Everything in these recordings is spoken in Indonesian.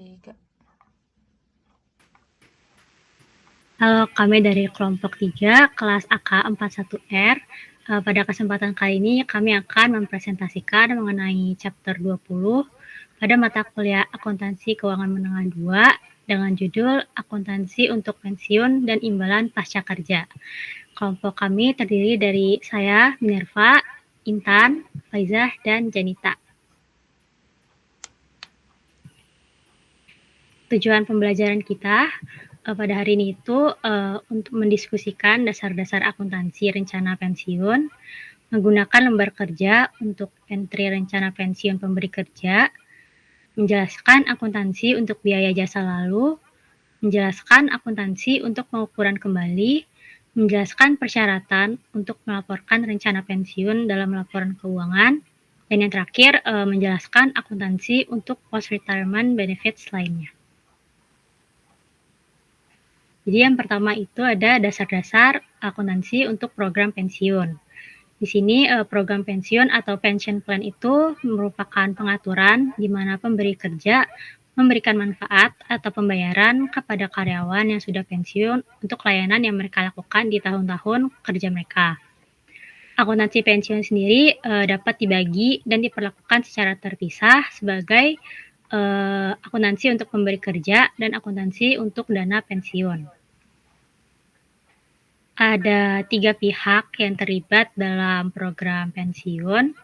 3. Halo, kami dari kelompok 3, kelas AK41R. Pada kesempatan kali ini kami akan mempresentasikan mengenai chapter 20 pada mata kuliah Akuntansi Keuangan Menengah 2 dengan judul Akuntansi untuk Pensiun dan Imbalan Pasca Kerja. Kelompok kami terdiri dari saya, Minerva, Intan, Faizah, dan Janita. Tujuan pembelajaran kita pada hari ini itu untuk mendiskusikan dasar-dasar akuntansi rencana pensiun, menggunakan lembar kerja untuk entry rencana pensiun pemberi kerja, menjelaskan akuntansi untuk biaya jasa lalu, menjelaskan akuntansi untuk pengukuran kembali, menjelaskan persyaratan untuk melaporkan rencana pensiun dalam laporan keuangan, dan yang terakhir menjelaskan akuntansi untuk post-retirement benefits lainnya. Jadi yang pertama itu ada dasar-dasar akuntansi untuk program pensiun. Di sini program pensiun atau pension plan itu merupakan pengaturan di mana pemberi kerja memberikan manfaat atau pembayaran kepada karyawan yang sudah pensiun untuk layanan yang mereka lakukan di tahun-tahun kerja mereka. Akuntansi pensiun sendiri dapat dibagi dan diperlakukan secara terpisah sebagai akuntansi untuk pemberi kerja dan akuntansi untuk dana pensiun. Ada 3 pihak yang terlibat dalam program pensiun.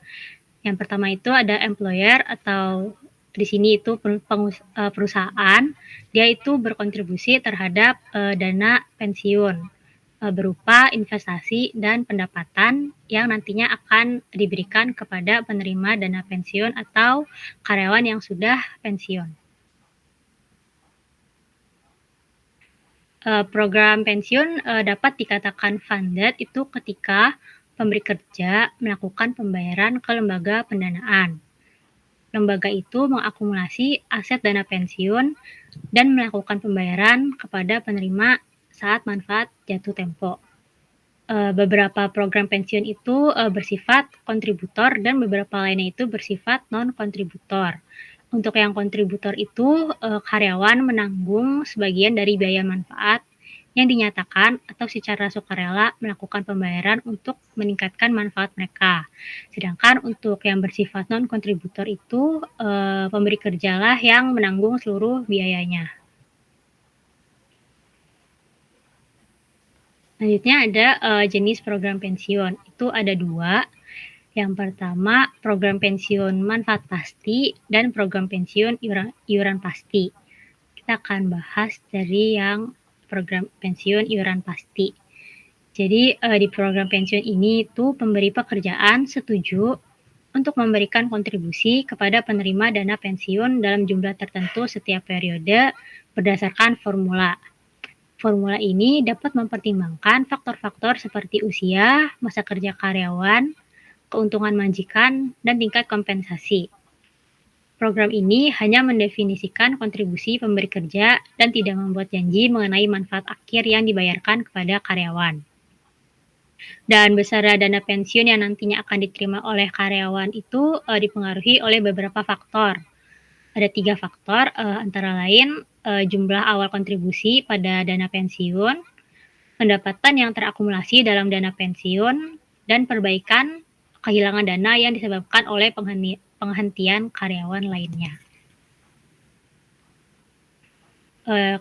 Yang pertama itu ada employer atau di sini itu perusahaan. Dia itu berkontribusi terhadap dana pensiun berupa investasi dan pendapatan yang nantinya akan diberikan kepada penerima dana pensiun atau karyawan yang sudah pensiun. Program pensiun dapat dikatakan funded itu ketika pemberi kerja melakukan pembayaran ke lembaga pendanaan. Lembaga itu mengakumulasi aset dana pensiun dan melakukan pembayaran kepada penerima saat manfaat jatuh tempo. Beberapa program pensiun itu bersifat kontributor dan beberapa lainnya itu bersifat non-kontributor. Untuk yang kontributor itu karyawan menanggung sebagian dari biaya manfaat yang dinyatakan atau secara sukarela melakukan pembayaran untuk meningkatkan manfaat mereka. Sedangkan untuk yang bersifat non-kontributor itu pemberi kerjalah yang menanggung seluruh biayanya. Selanjutnya ada jenis program pensiun. Itu ada 2. Yang pertama, program pensiun manfaat pasti dan program pensiun iuran pasti. Kita akan bahas dari yang program pensiun iuran pasti. Jadi di program pensiun ini itu pemberi pekerjaan setuju untuk memberikan kontribusi kepada penerima dana pensiun dalam jumlah tertentu setiap periode berdasarkan formula. Formula ini dapat mempertimbangkan faktor-faktor seperti usia, masa kerja karyawan, keuntungan majikan, dan tingkat kompensasi. Program ini hanya mendefinisikan kontribusi pemberi kerja dan tidak membuat janji mengenai manfaat akhir yang dibayarkan kepada karyawan. Dan besaran dana pensiun yang nantinya akan diterima oleh karyawan itu dipengaruhi oleh beberapa faktor. Ada 3 faktor, antara lain jumlah awal kontribusi pada dana pensiun, pendapatan yang terakumulasi dalam dana pensiun, dan perbaikan kehilangan dana yang disebabkan oleh penghentian karyawan lainnya.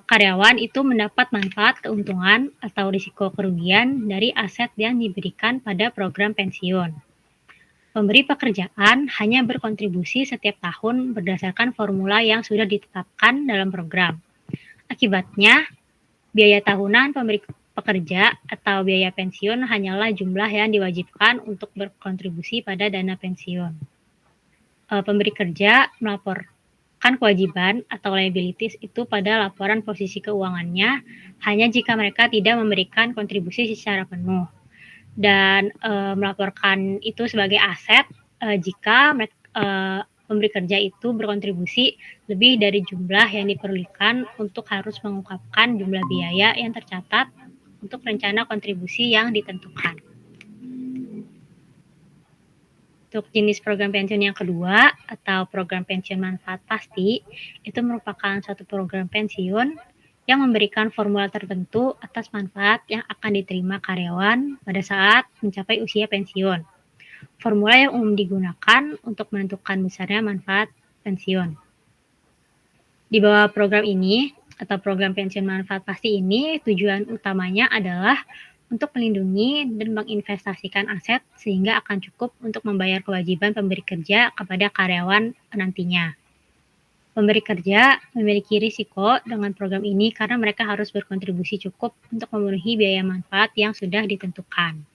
Karyawan itu mendapat manfaat keuntungan atau risiko kerugian dari aset yang diberikan pada program pensiun. Pemberi pekerjaan hanya berkontribusi setiap tahun berdasarkan formula yang sudah ditetapkan dalam program. Akibatnya, biaya tahunan pemberi pekerja atau biaya pensiun hanyalah jumlah yang diwajibkan untuk berkontribusi pada dana pensiun. Pemberi kerja melaporkan kewajiban atau liabilities itu pada laporan posisi keuangannya hanya jika mereka tidak memberikan kontribusi secara penuh. Dan melaporkan itu sebagai aset jika pemberi kerja itu berkontribusi lebih dari jumlah yang diperlukan untuk harus mengungkapkan jumlah biaya yang tercatat untuk rencana kontribusi yang ditentukan. Untuk jenis program pensiun yang kedua atau program pensiun manfaat pasti, itu merupakan suatu program pensiun yang memberikan formula tertentu atas manfaat yang akan diterima karyawan pada saat mencapai usia pensiun. Formula yang umum digunakan untuk menentukan besarnya manfaat pensiun. Di bawah program ini atau program pensiun manfaat pasti ini, tujuan utamanya adalah untuk melindungi dan menginvestasikan aset sehingga akan cukup untuk membayar kewajiban pemberi kerja kepada karyawan nantinya. Pemberi kerja memiliki risiko dengan program ini karena mereka harus berkontribusi cukup untuk memenuhi biaya manfaat yang sudah ditentukan.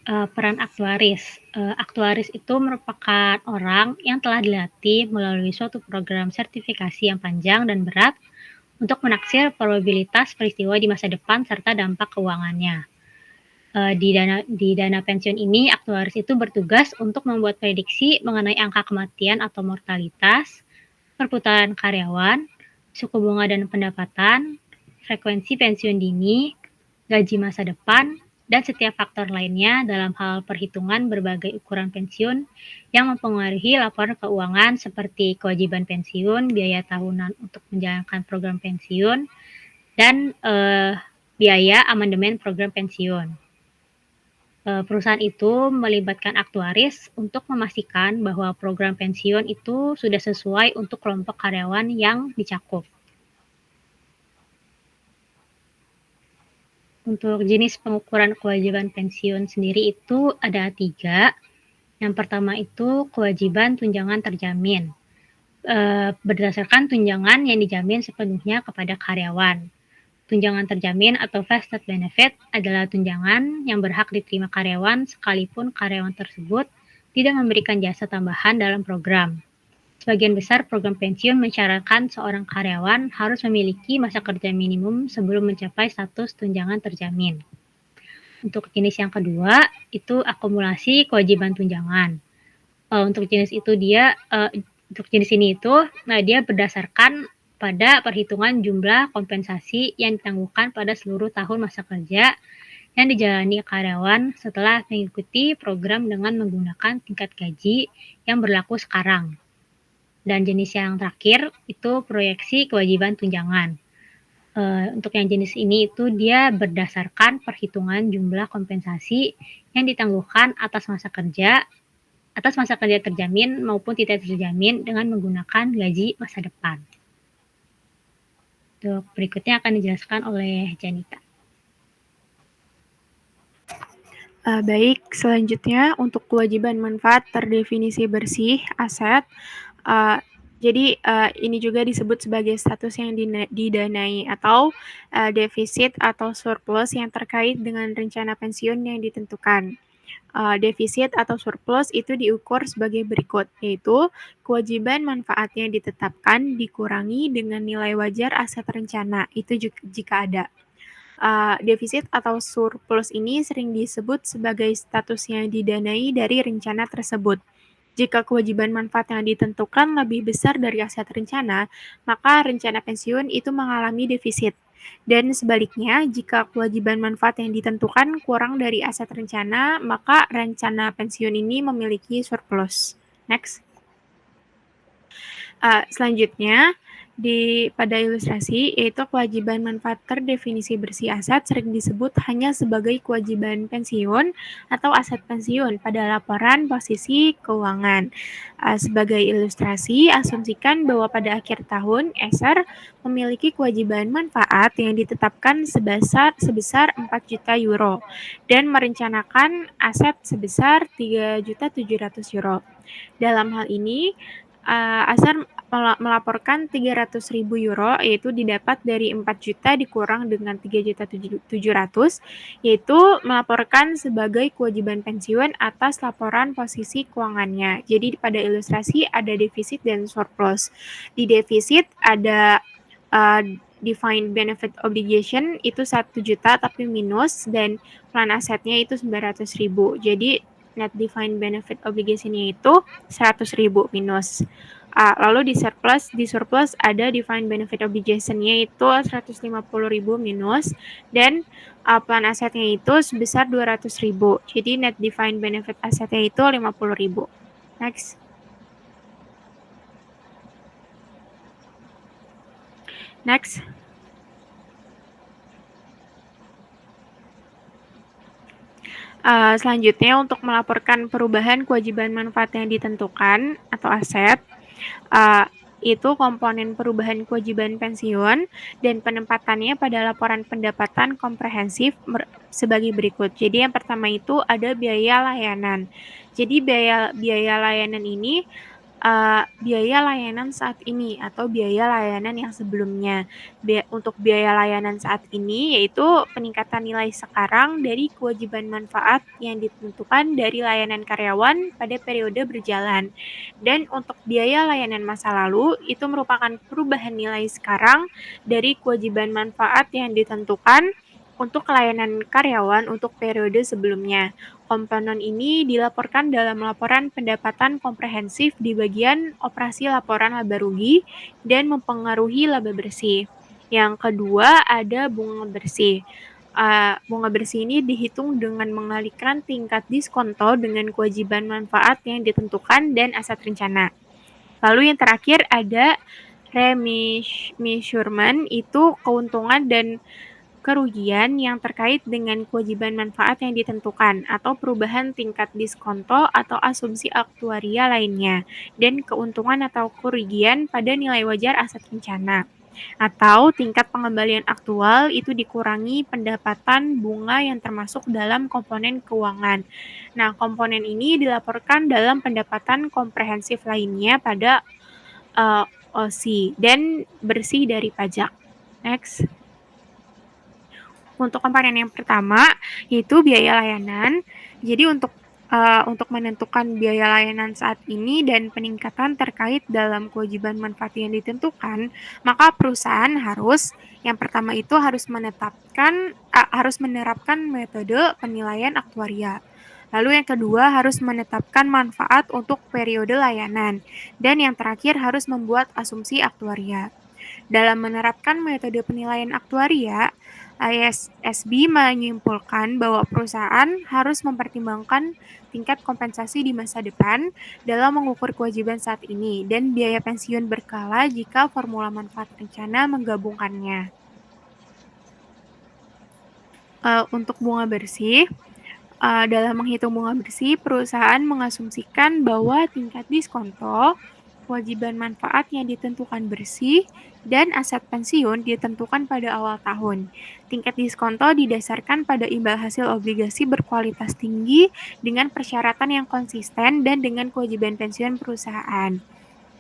Peran aktuaris. Aktuaris itu merupakan orang yang telah dilatih melalui suatu program sertifikasi yang panjang dan berat untuk menaksir probabilitas peristiwa di masa depan serta dampak keuangannya. Di dana pensiun ini, aktuaris itu bertugas untuk membuat prediksi mengenai angka kematian atau mortalitas, perputaran karyawan, suku bunga dan pendapatan, frekuensi pensiun dini, gaji masa depan, dan setiap faktor lainnya dalam hal perhitungan berbagai ukuran pensiun yang mempengaruhi laporan keuangan seperti kewajiban pensiun, biaya tahunan untuk menjalankan program pensiun, dan biaya amandemen program pensiun. Perusahaan itu melibatkan aktuaris untuk memastikan bahwa program pensiun itu sudah sesuai untuk kelompok karyawan yang dicakup. Untuk jenis pengukuran kewajiban pensiun sendiri itu ada 3. Yang pertama itu kewajiban tunjangan terjamin. Berdasarkan tunjangan yang dijamin sepenuhnya kepada karyawan. Tunjangan terjamin atau vested benefit adalah tunjangan yang berhak diterima karyawan sekalipun karyawan tersebut tidak memberikan jasa tambahan dalam program. Sebagian besar program pensiun mensyaratkan seorang karyawan harus memiliki masa kerja minimum sebelum mencapai status tunjangan terjamin. Untuk jenis yang kedua, itu akumulasi kewajiban tunjangan. Untuk jenis ini dia berdasarkan pada perhitungan jumlah kompensasi yang ditangguhkan pada seluruh tahun masa kerja yang dijalani karyawan setelah mengikuti program dengan menggunakan tingkat gaji yang berlaku sekarang. Dan jenis yang terakhir itu proyeksi kewajiban tunjangan. Untuk yang jenis ini itu dia berdasarkan perhitungan jumlah kompensasi yang ditangguhkan atas masa kerja terjamin maupun tidak terjamin dengan menggunakan gaji masa depan. Untuk berikutnya akan dijelaskan oleh Janita. Baik, selanjutnya untuk kewajiban manfaat terdefinisi bersih aset. Jadi ini juga disebut sebagai status yang didanai atau defisit atau surplus yang terkait dengan rencana pensiun yang ditentukan. Defisit atau surplus itu diukur sebagai berikut, yaitu kewajiban manfaat yang ditetapkan dikurangi dengan nilai wajar aset rencana, itu jika ada. Defisit atau surplus ini sering disebut sebagai status yang didanai dari rencana tersebut. Jika kewajiban manfaat yang ditentukan lebih besar dari aset rencana, maka rencana pensiun itu mengalami defisit. Dan sebaliknya, jika kewajiban manfaat yang ditentukan kurang dari aset rencana, maka rencana pensiun ini memiliki surplus. Next. Selanjutnya, pada ilustrasi, yaitu kewajiban manfaat terdefinisi bersih aset sering disebut hanya sebagai kewajiban pensiun atau aset pensiun pada laporan posisi keuangan. Sebagai ilustrasi, asumsikan bahwa pada akhir tahun, Eser memiliki kewajiban manfaat yang ditetapkan sebesar 4 juta euro dan merencanakan aset sebesar 3.700.000 euro. Dalam hal ini, Aser melaporkan 300.000 euro, yaitu didapat dari 4 juta dikurang dengan 3.700.000, yaitu melaporkan sebagai kewajiban pensiun atas laporan posisi keuangannya. Jadi pada ilustrasi ada defisit dan surplus. Di defisit ada defined benefit obligation itu 1 juta tapi minus, dan plan asetnya itu 900.000. Jadi net defined benefit obligation-nya itu 100.000 minus. Lalu di surplus ada defined benefit obligation-nya itu 150.000 minus, dan plan asetnya itu sebesar 200.000. Jadi net defined benefit asetnya itu 50.000. Next. Next. Selanjutnya untuk melaporkan perubahan kewajiban manfaat yang ditentukan atau aset, itu komponen perubahan kewajiban pensiun dan penempatannya pada laporan pendapatan komprehensif sebagai berikut. Jadi yang pertama itu ada biaya layanan. Jadi biaya layanan ini biaya layanan saat ini atau biaya layanan yang sebelumnya. Untuk biaya layanan saat ini yaitu peningkatan nilai sekarang dari kewajiban manfaat yang ditentukan dari layanan karyawan pada periode berjalan. Dan untuk biaya layanan masa lalu itu merupakan perubahan nilai sekarang dari kewajiban manfaat yang ditentukan untuk layanan karyawan untuk periode sebelumnya. Komponen ini dilaporkan dalam laporan pendapatan komprehensif di bagian operasi laporan laba rugi dan mempengaruhi laba bersih. Yang kedua ada bunga bersih. Bunga bersih ini dihitung dengan mengalihkan tingkat diskonto dengan kewajiban manfaat yang ditentukan dan aset rencana. Lalu yang terakhir ada remeasurement, itu keuntungan dan kerugian yang terkait dengan kewajiban manfaat yang ditentukan atau perubahan tingkat diskonto atau asumsi aktuaria lainnya, dan keuntungan atau kerugian pada nilai wajar aset rencana atau tingkat pengembalian aktual itu dikurangi pendapatan bunga yang termasuk dalam komponen keuangan. Nah, komponen ini dilaporkan dalam pendapatan komprehensif lainnya pada OC dan bersih dari pajak. Next. Untuk komponen yang pertama yaitu biaya layanan. Jadi untuk menentukan biaya layanan saat ini dan peningkatan terkait dalam kewajiban manfaat yang ditentukan, maka perusahaan yang pertama itu harus menerapkan metode penilaian aktuaria. Lalu yang kedua harus menetapkan manfaat untuk periode layanan, dan yang terakhir harus membuat asumsi aktuaria. Dalam menerapkan metode penilaian aktuaria, ISSB menyimpulkan bahwa perusahaan harus mempertimbangkan tingkat kompensasi di masa depan dalam mengukur kewajiban saat ini dan biaya pensiun berkala jika formula manfaat rencana menggabungkannya. Untuk bunga bersih, dalam menghitung bunga bersih, perusahaan mengasumsikan bahwa tingkat diskonto, kewajiban manfaat yang ditentukan bersih, dan aset pensiun ditentukan pada awal tahun. Tingkat diskonto didasarkan pada imbal hasil obligasi berkualitas tinggi dengan persyaratan yang konsisten dan dengan kewajiban pensiun perusahaan.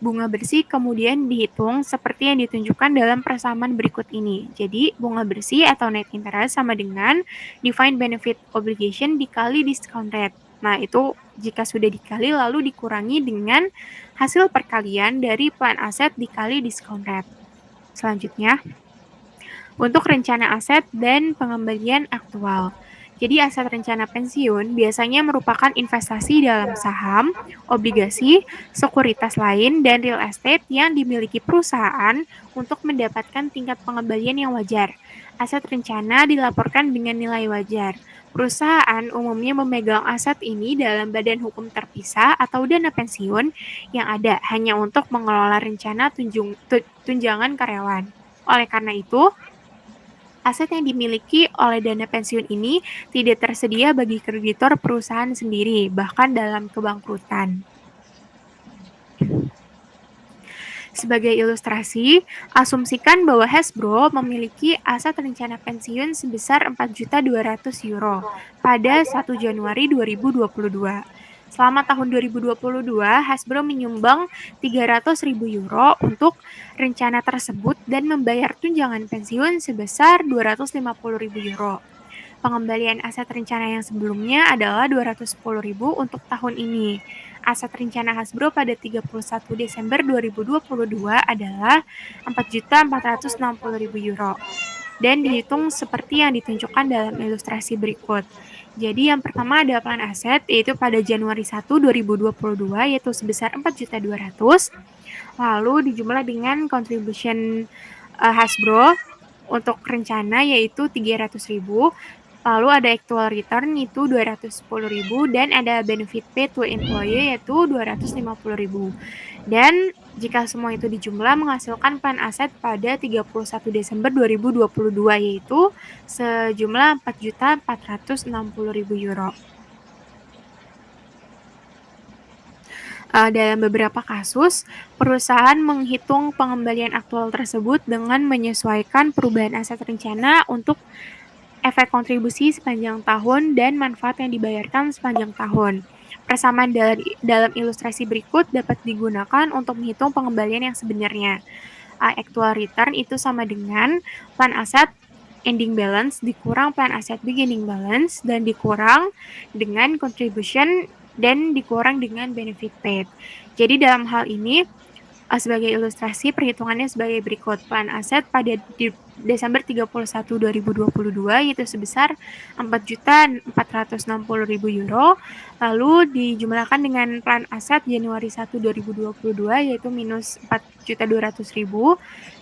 Bunga bersih kemudian dihitung seperti yang ditunjukkan dalam persamaan berikut ini. Jadi, bunga bersih atau net interest sama dengan defined benefit obligation dikali discount rate. Nah, itu jika sudah dikali lalu dikurangi dengan hasil perkalian dari plan aset dikali discount rate. Selanjutnya, untuk rencana aset dan pengembalian aktual. Jadi aset rencana pensiun biasanya merupakan investasi dalam saham, obligasi, sekuritas lain, dan real estate yang dimiliki perusahaan untuk mendapatkan tingkat pengembalian yang wajar. Aset rencana dilaporkan dengan nilai wajar. Perusahaan umumnya memegang aset ini dalam badan hukum terpisah atau dana pensiun yang ada hanya untuk mengelola rencana tunjangan karyawan. Oleh karena itu, aset yang dimiliki oleh dana pensiun ini tidak tersedia bagi kreditor perusahaan sendiri, bahkan dalam kebangkrutan. Sebagai ilustrasi, asumsikan bahwa Hasbro memiliki aset rencana pensiun sebesar 4.200.000 euro pada 1 Januari 2022. Selama tahun 2022, Hasbro menyumbang 300.000 euro untuk rencana tersebut dan membayar tunjangan pensiun sebesar 250.000 euro. Pengembalian aset rencana yang sebelumnya adalah 210.000 untuk tahun ini. Aset rencana Hasbro pada 31 Desember 2022 adalah 4.460.000 euro dan dihitung seperti yang ditunjukkan dalam ilustrasi berikut. Jadi yang pertama ada plan aset, yaitu pada Januari 1, 2022, yaitu sebesar 4.200.000. Lalu dijumlah dengan contribution Hasbro untuk rencana yaitu 300.000. Lalu ada actual return itu 210.000 dan ada benefit paid to employee yaitu 250.000. Dan jika semua itu dijumlah menghasilkan plan aset pada 31 Desember 2022 yaitu sejumlah 4.460.000 euro. Dalam beberapa kasus, perusahaan menghitung pengembalian aktual tersebut dengan menyesuaikan perubahan aset rencana untuk efek kontribusi sepanjang tahun dan manfaat yang dibayarkan sepanjang tahun. Persamaan dalam ilustrasi berikut dapat digunakan untuk menghitung pengembalian yang sebenarnya. Actual return itu sama dengan plan aset ending balance dikurang plan aset beginning balance dan dikurang dengan contribution dan dikurang dengan benefit paid. Jadi dalam hal ini sebagai ilustrasi perhitungannya sebagai berikut. Plan aset pada Desember 31 2022 yaitu sebesar 4.460.000 euro, lalu dijumlahkan dengan plan aset Januari 1 2022 yaitu minus 4.200.000,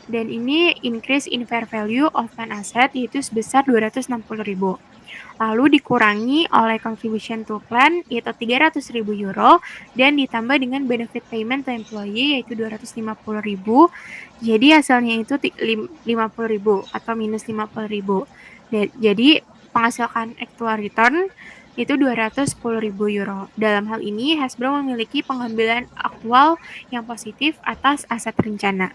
dan ini increase in fair value of plan asset yaitu sebesar 260.000. Lalu dikurangi oleh contribution to plan yaitu 300.000 euro dan ditambah dengan benefit payment to employee yaitu 250.000. Jadi hasilnya itu 50.000 atau minus 50.000. Jadi menghasilkan actual return itu 210.000 euro. Dalam hal ini, Hasbro memiliki pengambilan aktual yang positif atas aset rencana.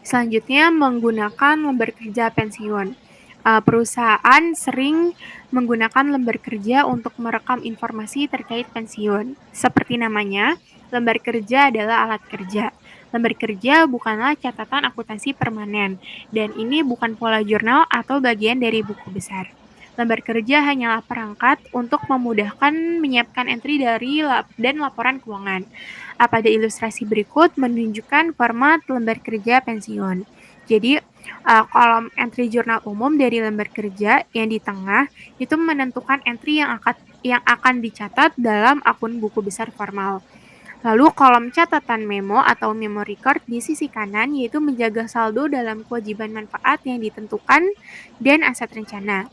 Selanjutnya, menggunakan lembar kerja pensiun. Perusahaan sering menggunakan lembar kerja untuk merekam informasi terkait pensiun. Seperti namanya, lembar kerja adalah alat kerja. Lembar kerja bukanlah catatan akuntansi permanen, dan ini bukan pola jurnal atau bagian dari buku besar. Lembar kerja hanyalah perangkat untuk memudahkan menyiapkan entry dan laporan keuangan. Pada ilustrasi berikut menunjukkan format lembar kerja pensiun. Jadi, kolom entry jurnal umum dari lembar kerja yang di tengah itu menentukan entry yang akan dicatat dalam akun buku besar formal. Lalu kolom catatan memo atau memo record di sisi kanan yaitu menjaga saldo dalam kewajiban manfaat yang ditentukan dan aset rencana.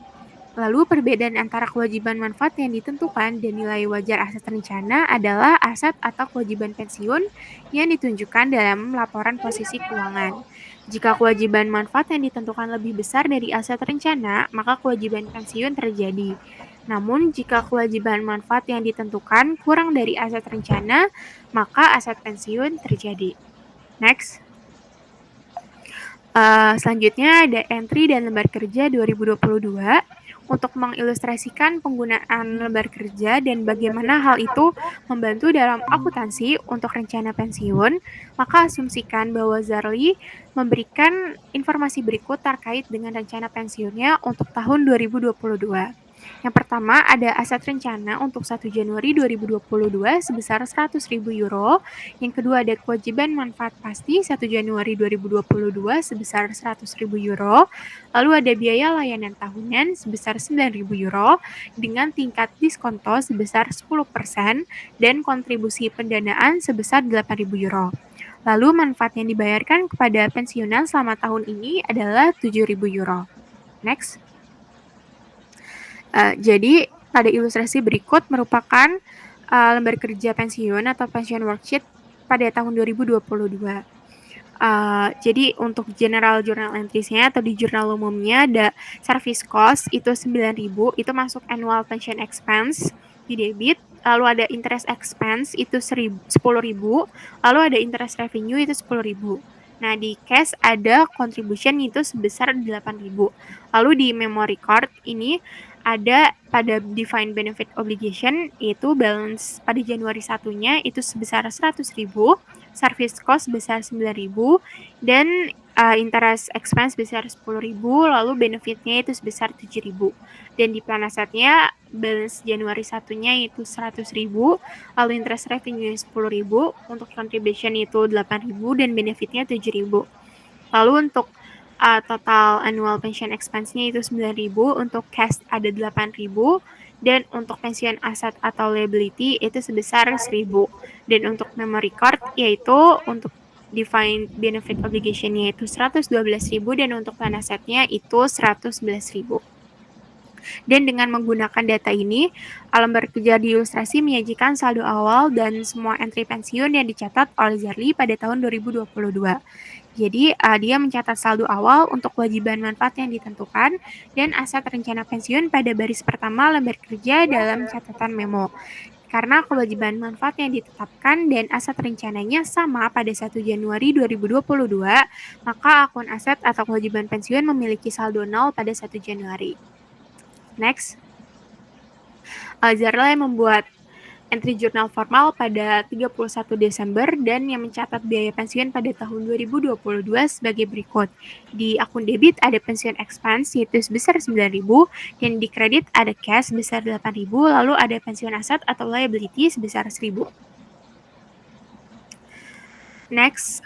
Lalu perbedaan antara kewajiban manfaat yang ditentukan dan nilai wajar aset rencana adalah aset atau kewajiban pensiun yang ditunjukkan dalam laporan posisi keuangan. Jika kewajiban manfaat yang ditentukan lebih besar dari aset rencana, maka kewajiban pensiun terjadi. Namun, jika kewajiban manfaat yang ditentukan kurang dari aset rencana, maka aset pensiun terjadi. Next. Selanjutnya ada entry dan lembar kerja 2022. Untuk mengilustrasikan penggunaan lembar kerja dan bagaimana hal itu membantu dalam akuntansi untuk rencana pensiun, maka asumsikan bahwa Zarli memberikan informasi berikut terkait dengan rencana pensiunnya untuk tahun 2022. Yang pertama ada aset rencana untuk 1 Januari 2022 sebesar 100.000 euro. Yang kedua ada kewajiban manfaat pasti 1 Januari 2022 sebesar 100.000 euro. Lalu ada biaya layanan tahunan sebesar 9.000 euro dengan tingkat diskonto sebesar 10% dan kontribusi pendanaan sebesar 8.000 euro. Lalu manfaat yang dibayarkan kepada pensiunan selama tahun ini adalah 7.000 euro. Next. Jadi pada ilustrasi berikut merupakan lembar kerja pensiun atau pensiun worksheet pada tahun 2022. Jadi untuk general journal entries-nya atau di jurnal umumnya ada service cost itu 9.000, itu masuk annual pension expense di debit. Lalu ada interest expense itu 10.000, lalu ada interest revenue itu 10.000. Nah, di cash ada contribution itu sebesar 8.000. Lalu di memory card ini ada pada defined benefit obligation yaitu balance pada Januari 1-nya itu sebesar 100.000, service cost sebesar 9.000 dan interest expense sebesar 10.000, lalu benefitnya itu sebesar 7.000. Dan di plan asetnya balance Januari 1-nya itu 100.000, lalu interest revenue 10.000, untuk contribution itu 8.000 dan benefitnya 7.000. Lalu untuk Total annual pension expense-nya itu 9.000, untuk cash ada 8.000, dan untuk pensiun aset atau liability itu sebesar 1.000. Dan untuk memory card yaitu untuk defined benefit obligation-nya itu 112.000 dan untuk plan asetnya itu 111.000. Dan dengan menggunakan data ini, alam bekerja di ilustrasi menyajikan saldo awal dan semua entry pensiun yang dicatat oleh Zarli pada tahun 2022. Jadi, dia mencatat saldo awal untuk kewajiban manfaat yang ditentukan dan aset rencana pensiun pada baris pertama lembar kerja dalam catatan memo. Karena kewajiban manfaat yang ditetapkan dan aset rencananya sama pada 1 Januari 2022, maka akun aset atau kewajiban pensiun memiliki saldo nol pada 1 Januari. Next, Zarla yang membuat entry jurnal formal pada 31 Desember dan yang mencatat biaya pensiun pada tahun 2022 sebagai berikut. Di akun debit ada pensiun expense yaitu sebesar 9.000 dan di kredit ada cash sebesar 8.000, lalu ada pensiun aset atau liability sebesar 1.000. Next,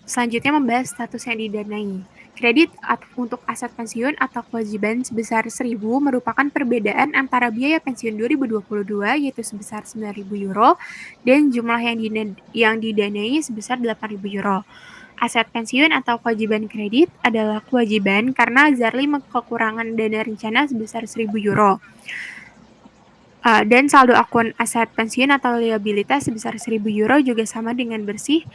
selanjutnya membahas status yang didanai. Kredit untuk aset pensiun atau kewajiban sebesar 1.000 merupakan perbedaan antara biaya pensiun 2022 yaitu sebesar 9.000 euro dan jumlah yang didanai sebesar 8.000 euro. Aset pensiun atau kewajiban kredit adalah kewajiban karena Zarli kekurangan dana rencana sebesar 1.000 euro. Dan saldo akun aset pensiun atau liabilitas sebesar 1.000 euro juga sama dengan bersih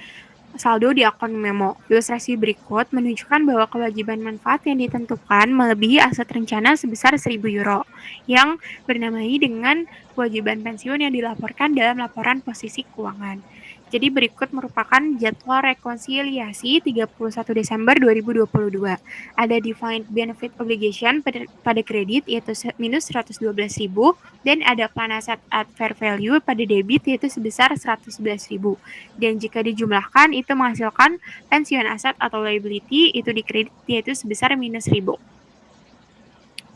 saldo di akun memo. Ilustrasi berikut menunjukkan bahwa kewajiban manfaat yang ditentukan melebihi aset rencana sebesar 1.000 euro, yang bernamai dengan kewajiban pensiun yang dilaporkan dalam laporan posisi keuangan. Jadi berikut merupakan jadwal rekonsiliasi 31 Desember 2022. Ada defined benefit obligation pada kredit yaitu minus 112.000 dan ada plan aset at fair value pada debit yaitu sebesar 111.000. Dan jika dijumlahkan itu menghasilkan pensiun aset atau liability itu di kredit yaitu sebesar minus 1.000.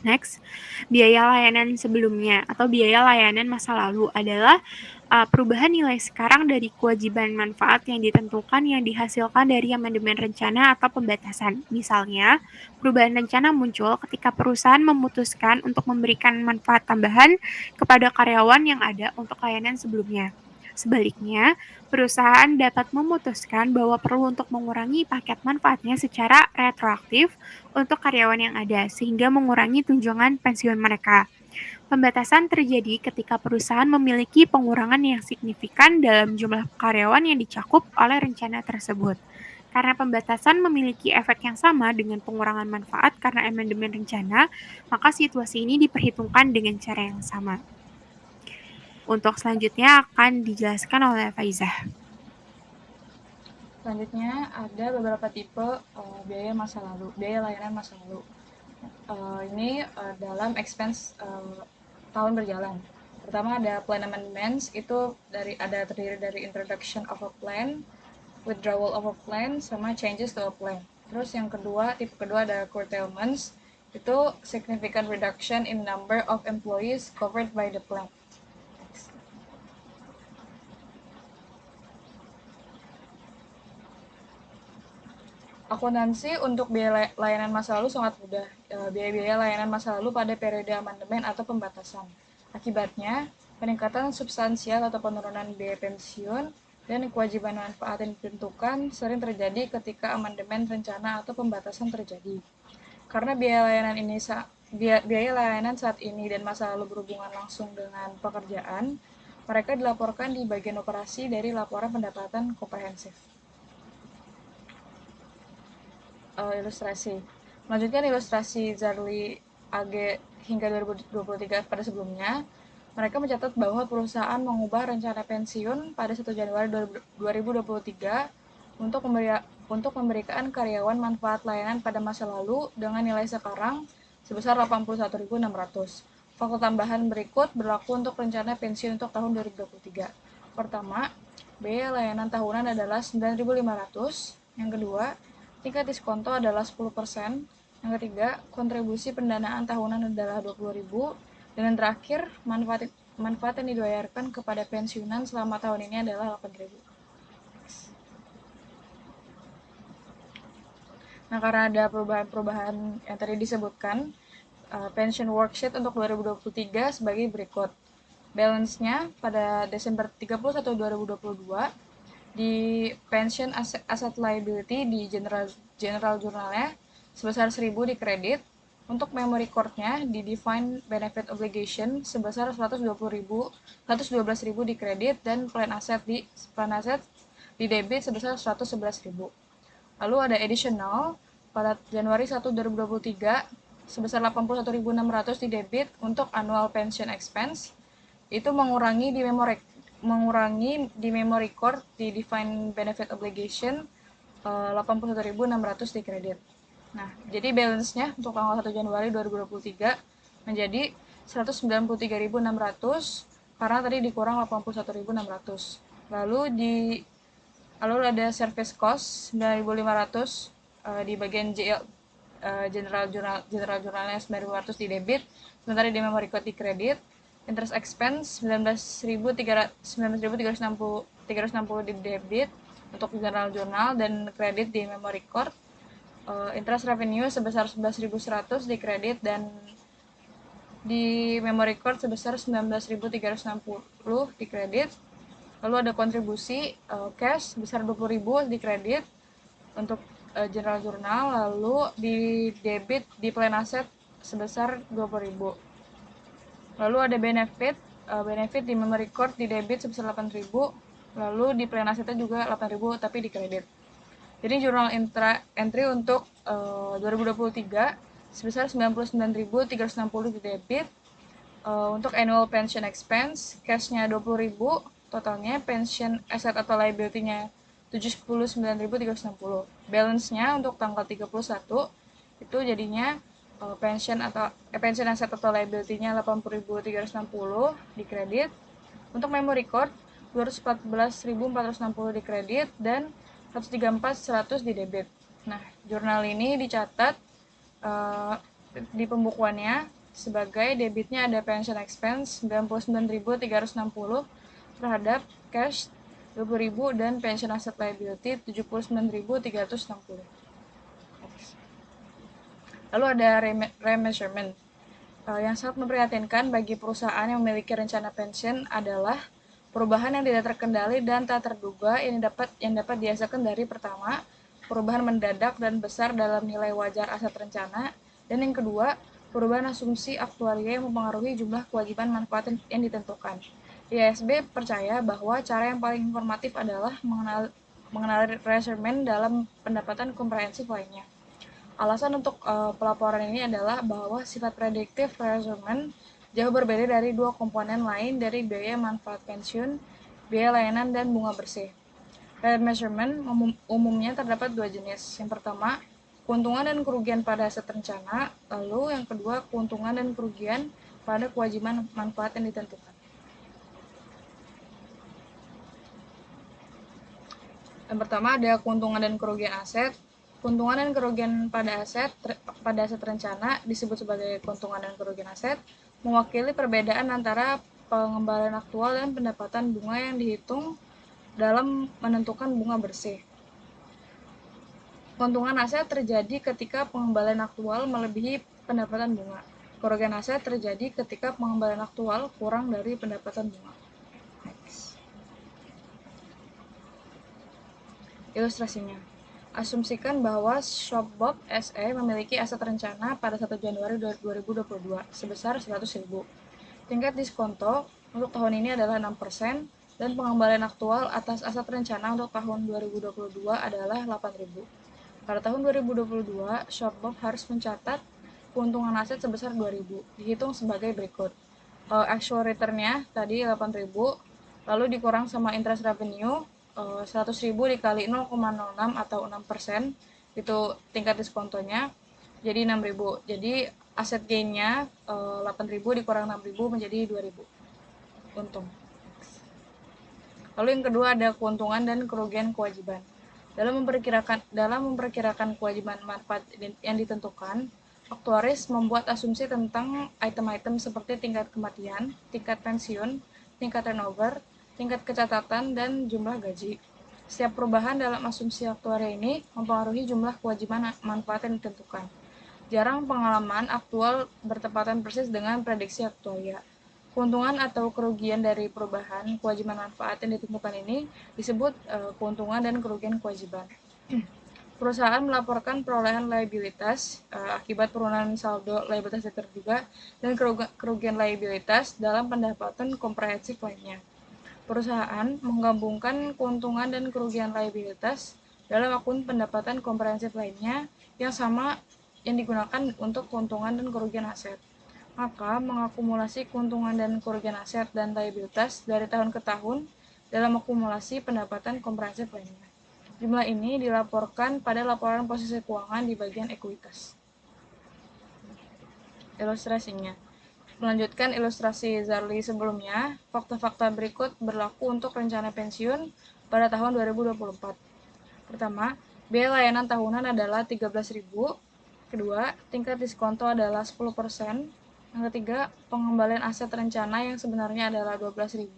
Next, biaya layanan sebelumnya atau biaya layanan masa lalu adalah perubahan nilai sekarang dari kewajiban manfaat yang ditentukan yang dihasilkan dari amandemen rencana atau pembatasan. Misalnya, perubahan rencana muncul ketika perusahaan memutuskan untuk memberikan manfaat tambahan kepada karyawan yang ada untuk layanan sebelumnya. Sebaliknya, perusahaan dapat memutuskan bahwa perlu untuk mengurangi paket manfaatnya secara retroaktif untuk karyawan yang ada, sehingga mengurangi tunjangan pensiun mereka. Pembatasan terjadi ketika perusahaan memiliki pengurangan yang signifikan dalam jumlah karyawan yang dicakup oleh rencana tersebut. Karena pembatasan memiliki efek yang sama dengan pengurangan manfaat karena amandemen rencana, maka situasi ini diperhitungkan dengan cara yang sama. Untuk selanjutnya akan dijelaskan oleh Faizah. Selanjutnya ada beberapa tipe biaya layanan masa lalu. Ini dalam expense tahun berjalan. Pertama ada plan amendments, itu terdiri dari introduction of a plan, withdrawal of a plan, sama changes to a plan. Terus yang kedua, tipe kedua ada curtailments, itu significant reduction in number of employees covered by the plan. Akuntansi untuk biaya layanan masa lalu sangat mudah. Biaya-biaya layanan masa lalu pada periode amandemen atau pembatasan. Akibatnya, peningkatan substansial atau penurunan biaya pensiun dan kewajiban manfaat yang ditentukan sering terjadi ketika amandemen rencana atau pembatasan terjadi. Karena biaya layanan saat ini dan masa lalu berhubungan langsung dengan pekerjaan, mereka dilaporkan di bagian operasi dari laporan pendapatan komprehensif. Ilustrasi. Melanjutkan ilustrasi Zarli AG hingga 2023 pada sebelumnya, mereka mencatat bahwa perusahaan mengubah rencana pensiun pada 1 Januari 2023 untuk memberikan karyawan manfaat layanan pada masa lalu dengan nilai sekarang sebesar 81.600. Faktor tambahan berikut berlaku untuk rencana pensiun untuk tahun 2023. Pertama, biaya layanan tahunan adalah 9.500. Yang kedua, tingkat diskonto adalah 10%. Yang ketiga, kontribusi pendanaan tahunan adalah 20.000. Dan yang terakhir, manfaat yang dibayarkan kepada pensiunan selama tahun ini adalah 8.000. Nah, karena ada perubahan-perubahan yang tadi disebutkan, pension worksheet untuk 2023 sebagai berikut. Balance-nya pada Desember 31 2022 di pension asset liability di general jurnalnya sebesar 1000 di kredit. Untuk memory core-nya di defined benefit obligation sebesar 112.000 di kredit, dan plan asset di debit sebesar 111.000. Lalu ada additional pada Januari 1 2023 sebesar 81.600 di debit untuk annual pension expense. Itu mengurangi di memory core di defined benefit obligation 81.600 di kredit. Nah, jadi balance-nya untuk tanggal 1 Januari 2023 menjadi 193.600 karena tadi dikurang 81.600. Lalu ada service cost 9.500 di bagian general jurnalnya 9.500 di debit, sementara di memory code di kredit. Interest expense 19.360 di debit untuk general jurnal dan kredit di memory core. Interest revenue sebesar 11.100 di kredit dan di memory core sebesar 19.360 di kredit. Lalu ada kontribusi cash sebesar 20.000 di kredit untuk general jurnal, lalu di debit di plan asset sebesar 20.000. Lalu ada benefit di memory core di debit sebesar 8.000, lalu di plan assetnya juga 8.000 tapi di kredit. Jadi jurnal entry untuk 2023 sebesar 99.360 di debit. Untuk annual pension expense, cash-nya 20.000, totalnya pension asset atau liability-nya 79.360. Balance-nya untuk tanggal 31 itu jadinya pension asset atau liability-nya 80.360 di kredit. Untuk memory core 214.460 di kredit dan 134.100 di debit. Nah, jurnal ini dicatat di pembukuannya sebagai debitnya ada pension expense 99.360 terhadap cash 20.000 dan pension asset liability 79.360. Lalu ada remeasurement. Yang sangat memprihatinkan bagi perusahaan yang memiliki rencana pensiun adalah perubahan yang tidak terkendali dan tak terduga yang dapat dihasilkan dari pertama, perubahan mendadak dan besar dalam nilai wajar aset rencana, dan yang kedua, perubahan asumsi aktuaria yang mempengaruhi jumlah kewajiban manfaat yang ditentukan. IASB percaya bahwa cara yang paling informatif adalah mengenal remeasurement dalam pendapatan komprehensif lainnya. Alasan untuk pelaporan ini adalah bahwa sifat prediktif remeasurement jauh berbeda dari dua komponen lain dari biaya manfaat pensiun, biaya layanan, dan bunga bersih. Remeasurement umumnya terdapat dua jenis. Yang pertama, keuntungan dan kerugian pada aset rencana, lalu yang kedua, keuntungan dan kerugian pada kewajiban manfaat yang ditentukan. Yang pertama ada keuntungan dan kerugian aset. Keuntungan dan kerugian pada aset rencana disebut sebagai keuntungan dan kerugian aset, mewakili perbedaan antara pengembalian aktual dan pendapatan bunga yang dihitung dalam menentukan bunga bersih. Keuntungan aset terjadi ketika pengembalian aktual melebihi pendapatan bunga. Kerugian aset terjadi ketika pengembalian aktual kurang dari pendapatan bunga. Ilustrasinya, asumsikan bahwa Shopbob SE memiliki aset rencana pada 1 Januari 2022 sebesar 100.000. Tingkat diskonto untuk tahun ini adalah 6% dan pengembalian aktual atas aset rencana untuk tahun 2022 adalah 8.000. Pada tahun 2022, Shopbob harus mencatat keuntungan aset sebesar 2.000, dihitung sebagai berikut. Actual return-nya tadi 8.000, lalu dikurang sama interest revenue 100.000 dikali 0,06 atau 6%, itu tingkat diskontonya, jadi 6.000. Jadi aset gain-nya 8.000 dikurang 6.000 menjadi 2.000 untung. Lalu yang kedua ada keuntungan dan kerugian kewajiban. Dalam memperkirakan kewajiban manfaat yang ditentukan, aktuaris membuat asumsi tentang item-item seperti tingkat kematian, tingkat pensiun, tingkat turnover, tingkat kecatatan, dan jumlah gaji. Setiap perubahan dalam asumsi aktuaria ini mempengaruhi jumlah kewajiban manfaat yang ditentukan. Jarang pengalaman aktual bertepatan persis dengan prediksi aktuaria. Keuntungan atau kerugian dari perubahan kewajiban manfaat yang ditentukan ini disebut keuntungan dan kerugian kewajiban. Perusahaan melaporkan perolehan liabilitas akibat penurunan saldo liabilitas terduga dan kerugian liabilitas dalam pendapatan komprehensif lainnya. Perusahaan menggabungkan keuntungan dan kerugian liabilitas dalam akun pendapatan komprehensif lainnya yang sama yang digunakan untuk keuntungan dan kerugian aset. Maka mengakumulasi keuntungan dan kerugian aset dan liabilitas dari tahun ke tahun dalam akumulasi pendapatan komprehensif lainnya. Jumlah ini dilaporkan pada laporan posisi keuangan di bagian ekuitas. Ilustrasinya. Melanjutkan ilustrasi Zarli sebelumnya, fakta-fakta berikut berlaku untuk rencana pensiun pada tahun 2024. Pertama, biaya layanan tahunan adalah 13.000. Kedua, tingkat diskonto adalah 10%. Yang ketiga, pengembalian aset rencana yang sebenarnya adalah 12.000.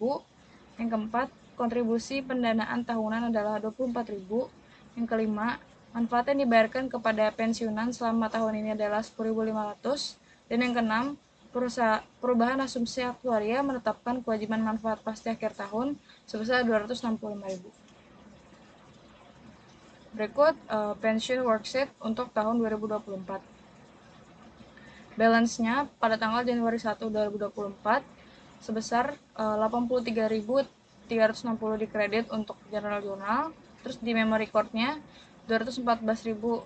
Yang keempat, kontribusi pendanaan tahunan adalah 24.000. Yang kelima, manfaat yang dibayarkan kepada pensiunan selama tahun ini adalah 10.500. Dan yang keenam, perubahan asumsi aktuaria menetapkan kewajiban manfaat pasti akhir tahun sebesar 265.000. Berikut pensiun worksheet untuk tahun 2024. Balance-nya pada tanggal Januari 1, 2024 sebesar 83.360 di kredit untuk general journal, terus di memory card-nya 214.460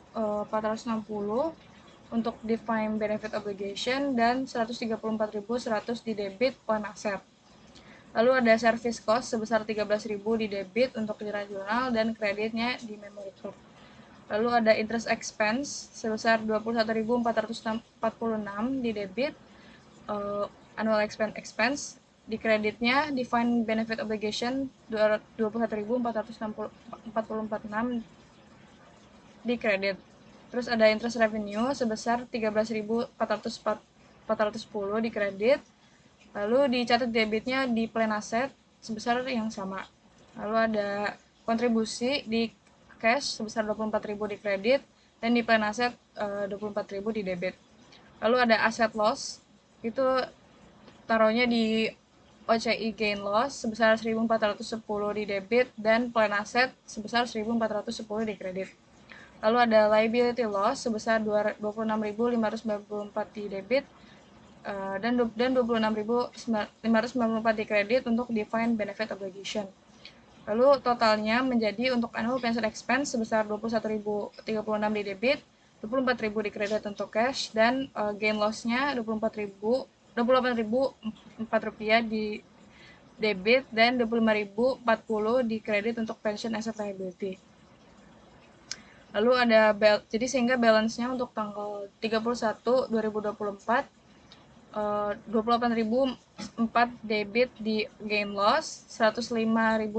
untuk defined benefit obligation dan 134.100 di debit point aset. Lalu ada service cost sebesar 13.000 di debit untuk general journal dan kreditnya di memory card. Lalu ada interest expense sebesar 21.446 di debit, annual expense di kreditnya defined benefit obligation 21.446 di kredit. Terus ada interest revenue sebesar 13.410 di kredit. Lalu dicatat debitnya di plan asset sebesar yang sama. Lalu ada kontribusi di cash sebesar 24.000 di kredit dan di plan aset 24.000 di debit. Lalu ada asset loss, itu taruhnya di OCI gain loss sebesar 1.410 di debit dan plan aset sebesar 1.410 di kredit. Lalu ada liability loss sebesar 26.594 di debit dan 26.594 di kredit untuk defined benefit obligation. Lalu totalnya menjadi untuk annual pension expense sebesar 21.036 di debit, 24.000 di kredit untuk cash, dan gain loss-nya 28.004 rupiah di debit dan 25.040 di kredit untuk pension asset liability. Lalu ada jadi sehingga balance-nya untuk tanggal 31 2024 28.004 debit di gain loss, 105.400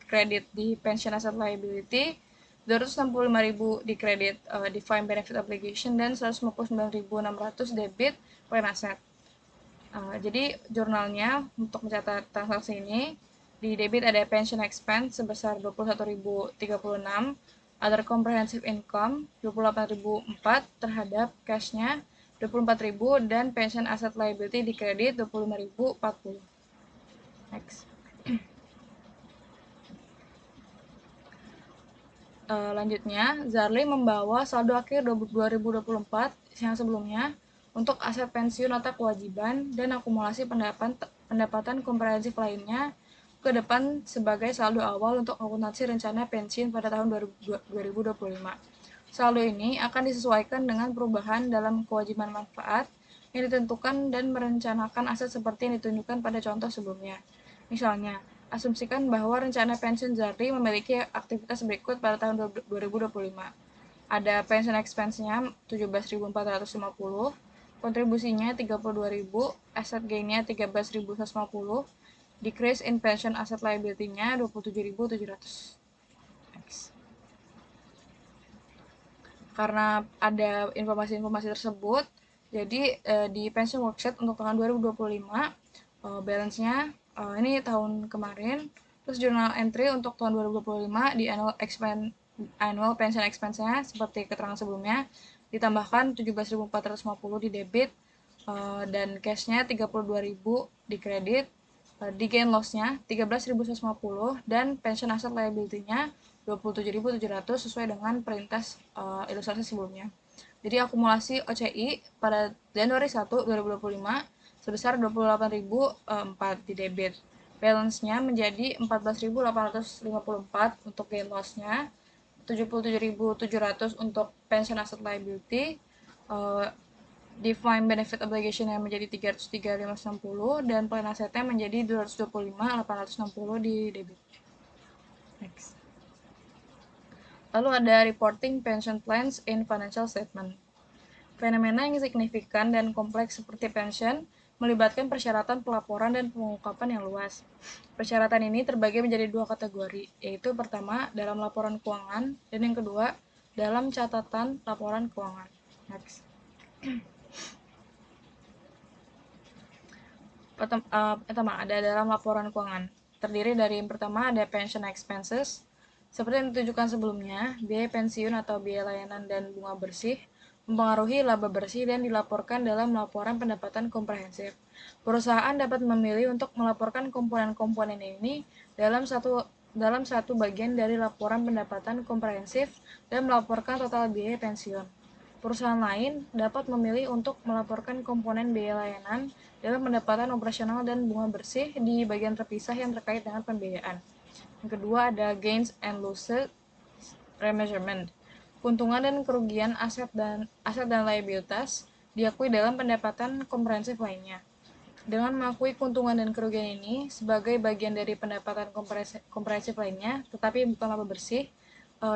kredit di pension asset liability, 265.000 di kredit defined benefit obligation, dan 159.600 debit plan asset. Jadi jurnalnya untuk mencatat transaksi ini, di debit ada pension expense sebesar 21.036, other comprehensive income 28.004 terhadap cash-nya 24.000 dan pension asset liability di kredit 25.040. Next. Lanjutnya, Zarli membawa saldo akhir 2024 yang sebelumnya untuk aset pensiun atau kewajiban dan akumulasi pendapatan komprehensif lainnya ke depan sebagai saldo awal untuk akuntansi rencana pensiun pada tahun 2025. Saldo ini akan disesuaikan dengan perubahan dalam kewajiban manfaat yang ditentukan dan merencanakan aset seperti yang ditunjukkan pada contoh sebelumnya. Misalnya, asumsikan bahwa rencana pensiun Zarli memiliki aktivitas berikut pada tahun 2025. Ada pension expense-nya 17.450, kontribusinya 32.000, asset gain-nya 13.150, decrease in pension asset liability-nya 27.700. Karena ada informasi-informasi tersebut, jadi di pension worksheet untuk tahun 2025 balance-nya ini tahun kemarin, Terus journal entry untuk tahun 2025 di annual pension expense-nya seperti keterangan sebelumnya ditambahkan 17.450 di debit dan cash-nya 32.000 di kredit, di gain loss-nya 13.150 dan pension asset liability-nya 27.700 sesuai dengan perintah ilustrasi sebelumnya. Jadi akumulasi OCI pada Januari 1, 2025 sebesar 28.004 di debit. Balance-nya menjadi 14.854 untuk gain loss-nya, 77.700 untuk pension asset liability, defined benefit obligation yang menjadi 303.560 dan plan asetnya menjadi 225.860 di debit. Next. Lalu ada reporting pension plans in financial statement. Fenomena yang signifikan dan kompleks seperti pension melibatkan persyaratan pelaporan dan pengungkapan yang luas. Persyaratan ini terbagi menjadi dua kategori, yaitu pertama dalam laporan keuangan dan yang kedua dalam catatan laporan keuangan. Next. Pertama ada dalam laporan keuangan. Terdiri dari yang pertama ada pension expenses. Seperti yang ditunjukkan sebelumnya, biaya pensiun atau biaya layanan dan bunga bersih mempengaruhi laba bersih dan dilaporkan dalam laporan pendapatan komprehensif. Perusahaan dapat memilih untuk melaporkan komponen-komponen ini dalam satu bagian dari laporan pendapatan komprehensif dan melaporkan total biaya pensiun. Perusahaan lain dapat memilih untuk melaporkan komponen biaya layanan dalam pendapatan operasional dan bunga bersih di bagian terpisah yang terkait dengan pembiayaan. Yang kedua ada gains and losses remeasurement. Keuntungan dan kerugian aset dan liabilitas diakui dalam pendapatan komprehensif lainnya. Dengan mengakui keuntungan dan kerugian ini sebagai bagian dari pendapatan komprehensif lainnya, tetapi bukan laba bersih,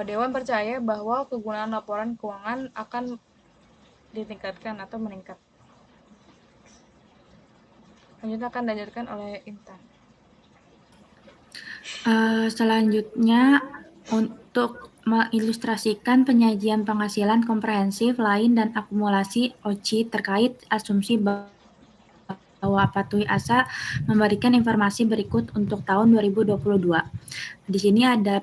Dewan percaya bahwa kegunaan laporan keuangan akan ditingkatkan atau meningkat. Selanjutnya akan dilanjutkan oleh Intan. Selanjutnya untuk mengilustrasikan penyajian penghasilan komprehensif lain dan akumulasi OCI terkait asumsi bahwa Patuhi Asa memberikan informasi berikut untuk tahun 2022. Di sini ada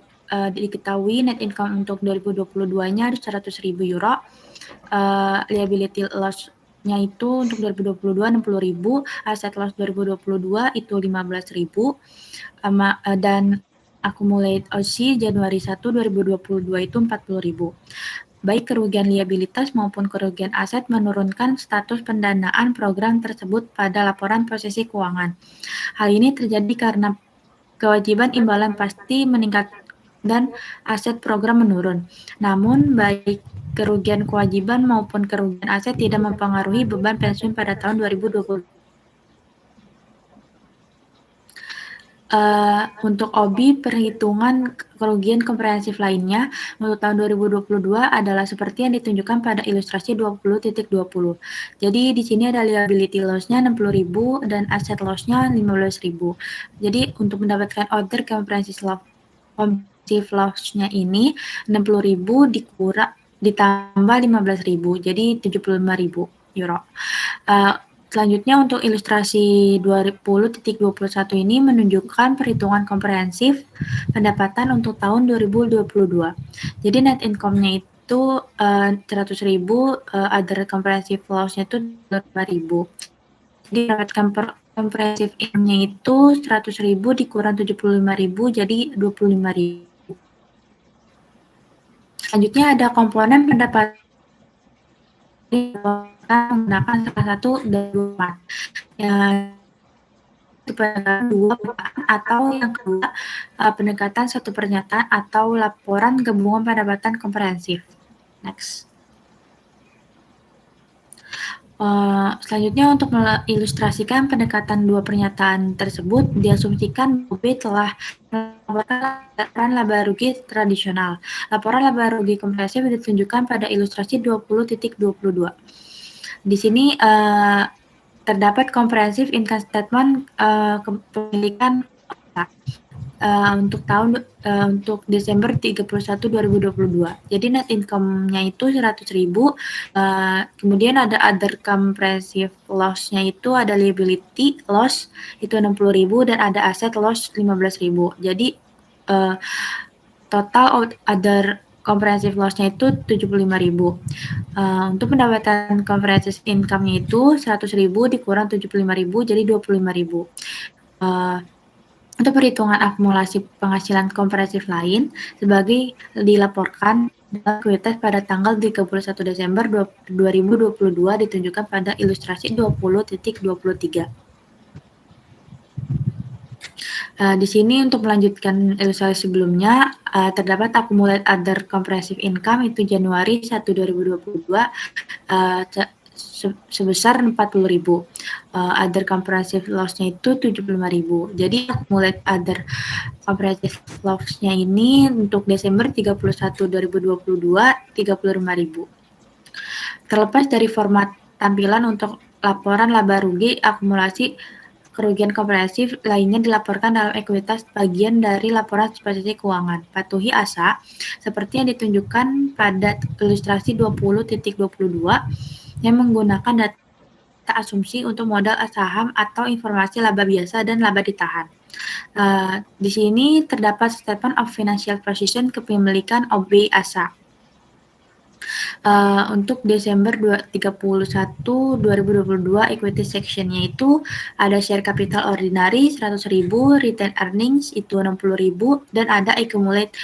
diketahui net income untuk 2022-nya 100.000 euro, liability loss-nya itu untuk 2022 60.000, asset loss 2022 itu 15.000, dan accumulate OCI Januari 1 2022 itu 40.000. Baik kerugian liabilitas maupun kerugian aset menurunkan status pendanaan program tersebut pada laporan posisi keuangan. Hal ini terjadi karena kewajiban imbalan pasti meningkat dan aset program menurun. Namun, baik kerugian kewajiban maupun kerugian aset tidak mempengaruhi beban pensiun pada tahun 2020. Untuk OBI, perhitungan kerugian komprehensif lainnya untuk tahun 2022 adalah seperti yang ditunjukkan pada ilustrasi 20.20. Jadi di sini ada liability loss-nya 60.000 dan asset loss-nya 15.000. Jadi untuk mendapatkan order comprehensive loss-nya ini 60.000 ditambah 15.000, jadi 75.000 euro. Selanjutnya untuk ilustrasi 20.21 ini menunjukkan perhitungan komprehensif pendapatan untuk tahun 2022. Jadi net income-nya itu 100.000, other comprehensive loss-nya itu 5.000. Jadi dapatkan comprehensive income-nya itu 100.000 dikurang 75.000 jadi 25.000. Selanjutnya ada komponen pendapatan menggunakan salah satu dari dua pendekatan dua atau yang kedua pendekatan satu pernyataan atau laporan gabungan pendapatan komprehensif. Next. Selanjutnya untuk mengilustrasikan pendekatan dua pernyataan tersebut, diasumsikan B telah melaporkan laporan laba rugi tradisional. Laporan laba rugi komprehensif ditunjukkan pada ilustrasi 20.22. Di sini terdapat comprehensive income statement kepemilikan. untuk Desember 31 2022. Jadi net income-nya itu 100.000, kemudian ada other comprehensive loss-nya itu ada liability loss itu 60.000 dan ada asset loss 15.000. Jadi total other comprehensive loss-nya itu 75.000. Untuk pendapatan comprehensive income-nya itu 100.000 dikurang 75.000 jadi 25.000. Untuk perhitungan akumulasi penghasilan komprehensif lain sebagai dilaporkan dalam ekuitas pada tanggal 31 Desember 2022 ditunjukkan pada ilustrasi 20.23. Di sini untuk melanjutkan ilustrasi sebelumnya, terdapat accumulated other comprehensive income itu Januari 1 2022 sebesar 40.000. Other comprehensive loss-nya itu 75.000. Jadi accumulated other comprehensive loss-nya ini untuk Desember 31 2022 35.000. Terlepas dari format tampilan untuk laporan laba rugi, akumulasi kerugian komprehensif lainnya dilaporkan dalam ekuitas bagian dari laporan posisi keuangan. Patuhi ASA seperti yang ditunjukkan pada ilustrasi 20.22 yang menggunakan data asumsi untuk modal saham atau informasi laba biasa dan laba ditahan. Di sini terdapat statement of financial position kepemilikan OB ASA. Untuk Desember 31 2022 equity section-nya itu ada share capital ordinary 100.000, retained earnings itu 60.000 dan ada accumulated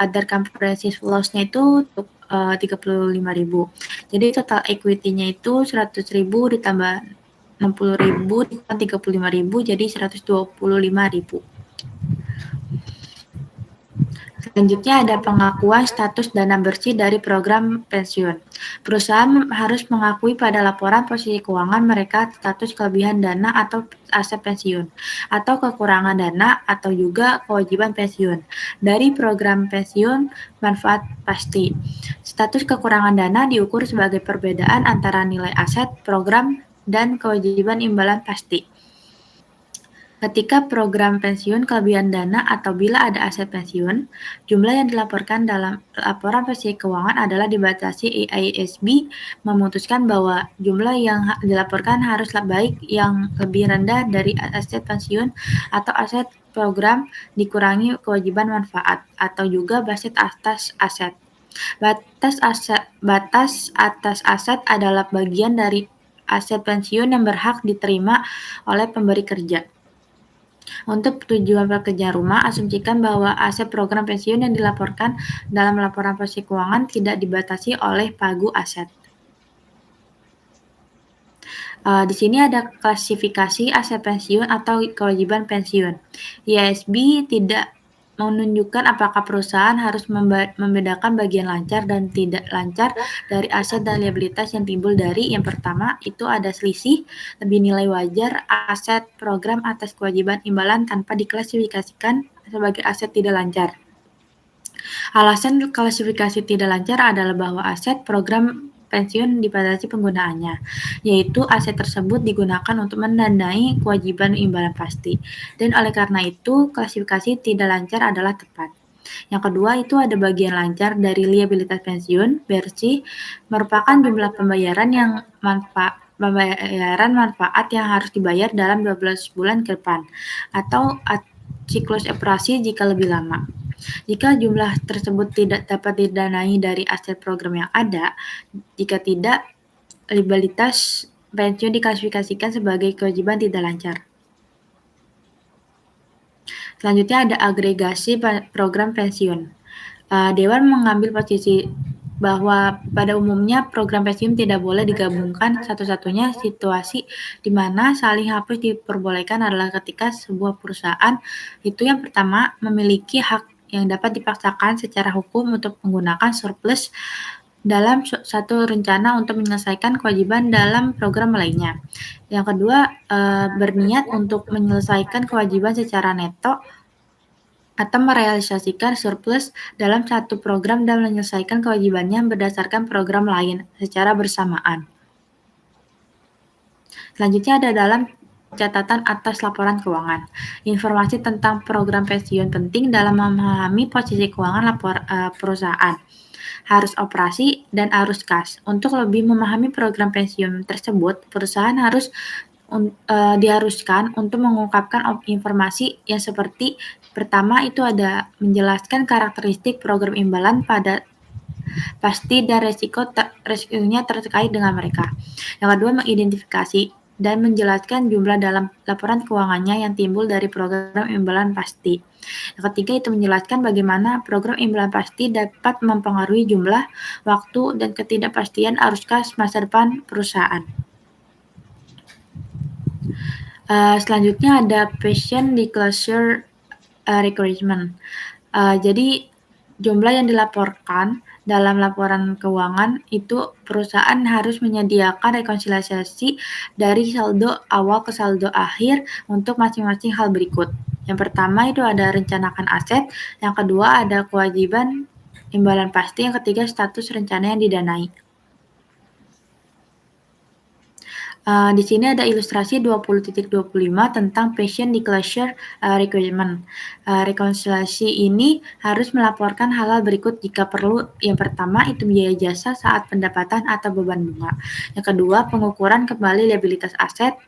other comprehensive loss-nya itu 35.000. Jadi total equity-nya itu 100.000 ditambah 60.000 ditambah 35.000 jadi 125.000. Selanjutnya ada pengakuan status dana bersih dari program pensiun. Perusahaan harus mengakui pada laporan posisi keuangan mereka status kelebihan dana atau aset pensiun, atau kekurangan dana atau juga kewajiban pensiun dari program pensiun manfaat pasti. Status kekurangan dana diukur sebagai perbedaan antara nilai aset, program, dan kewajiban imbalan pasti. Ketika program pensiun kelebihan dana atau bila ada aset pensiun, jumlah yang dilaporkan dalam laporan posisi keuangan adalah dibatasi. IASB memutuskan bahwa jumlah yang dilaporkan haruslah baik yang lebih rendah dari aset pensiun atau aset program dikurangi kewajiban manfaat atau juga basis atas aset. Batas atas aset adalah bagian dari aset pensiun yang berhak diterima oleh pemberi kerja. Untuk tujuan pekerjaan rumah, asumsikan bahwa aset program pensiun yang dilaporkan dalam laporan posisi keuangan tidak dibatasi oleh pagu aset. Di sini ada klasifikasi aset pensiun atau kewajiban pensiun. IASB tidak menunjukkan apakah perusahaan harus membedakan bagian lancar dan tidak lancar dari aset dan liabilitas yang timbul dari yang pertama itu ada selisih lebih nilai wajar aset program atas kewajiban imbalan tanpa diklasifikasikan sebagai aset tidak lancar. Alasan klasifikasi tidak lancar adalah bahwa aset program pensiun dibatasi penggunaannya, yaitu aset tersebut digunakan untuk mendanai kewajiban imbalan pasti, dan oleh karena itu klasifikasi tidak lancar adalah tepat. Yang kedua itu ada bagian lancar dari liabilitas pensiun, bersih, merupakan jumlah pembayaran manfaat yang harus dibayar dalam 12 bulan ke depan, atau siklus operasi jika lebih lama. Jika jumlah tersebut tidak dapat didanai dari aset program yang ada, jika tidak, liabilitas pensiun diklasifikasikan sebagai kewajiban tidak lancar. Selanjutnya ada agregasi program pensiun. Dewan mengambil posisi bahwa pada umumnya program pensiun tidak boleh digabungkan. Satu-satunya situasi di mana saling hapus diperbolehkan adalah ketika sebuah perusahaan itu yang pertama memiliki hak yang dapat dipaksakan secara hukum untuk menggunakan surplus dalam satu rencana untuk menyelesaikan kewajiban dalam program lainnya. Yang kedua, berniat untuk menyelesaikan kewajiban secara neto atau merealisasikan surplus dalam satu program dan menyelesaikan kewajibannya berdasarkan program lain secara bersamaan. Selanjutnya ada dalam catatan atas laporan keuangan. Informasi tentang program pensiun penting dalam memahami posisi keuangan perusahaan. Harus operasi dan arus kas. Untuk lebih memahami program pensiun tersebut, perusahaan harus diharuskan untuk mengungkapkan informasi yang seperti pertama itu ada menjelaskan karakteristik program imbalan pada pasti dan resikonya terkait dengan mereka. Yang kedua, mengidentifikasi dan menjelaskan jumlah dalam laporan keuangannya yang timbul dari program imbalan pasti. Yang ketiga, itu menjelaskan bagaimana program imbalan pasti dapat mempengaruhi jumlah, waktu, dan ketidakpastian arus kas masa depan perusahaan. Selanjutnya ada patient disclosure requirement. Jadi jumlah yang dilaporkan dalam laporan keuangan itu perusahaan harus menyediakan rekonsiliasi dari saldo awal ke saldo akhir untuk masing-masing hal berikut. Yang pertama itu ada rencanakan aset, yang kedua ada kewajiban imbalan pasti, yang ketiga status rencana yang didanai. Di sini ada ilustrasi 20.25 tentang patient disclosure requirement. Rekonsiliasi ini harus melaporkan hal-hal berikut jika perlu. Yang pertama itu biaya jasa saat pendapatan atau beban bunga. Yang kedua, pengukuran kembali liabilitas aset.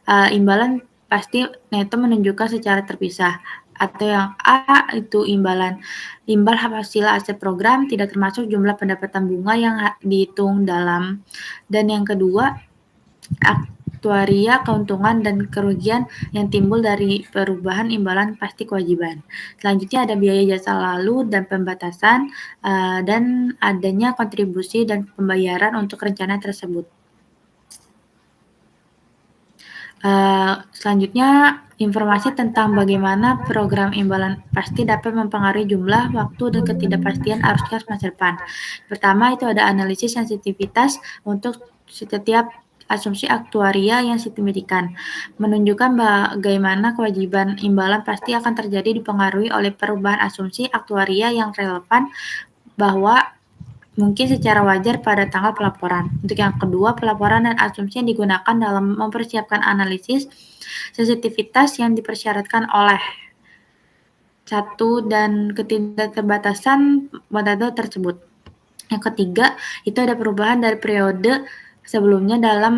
Imbalan pasti neto menunjukkan secara terpisah. Atau yang A itu imbal hasil aset program tidak termasuk jumlah pendapatan bunga yang dihitung dalam. Dan yang kedua, aktuaria keuntungan dan kerugian yang timbul dari perubahan imbalan pasti kewajiban. Selanjutnya ada biaya jasa lalu dan pembatasan dan adanya kontribusi dan pembayaran untuk rencana tersebut. Selanjutnya informasi tentang bagaimana program imbalan pasti dapat mempengaruhi jumlah, waktu, dan ketidakpastian arus kas masa depan. Pertama itu ada analisis sensitivitas untuk setiap asumsi aktuaria yang signifikan, menunjukkan bagaimana kewajiban imbalan pasti akan terjadi dipengaruhi oleh perubahan asumsi aktuaria yang relevan bahwa mungkin secara wajar pada tanggal pelaporan. Untuk yang kedua, pelaporan dan asumsi yang digunakan dalam mempersiapkan analisis sensitivitas yang dipersyaratkan oleh satu dan ketidakterbatasan metode tersebut. Yang ketiga, itu ada perubahan dari periode sebelumnya dalam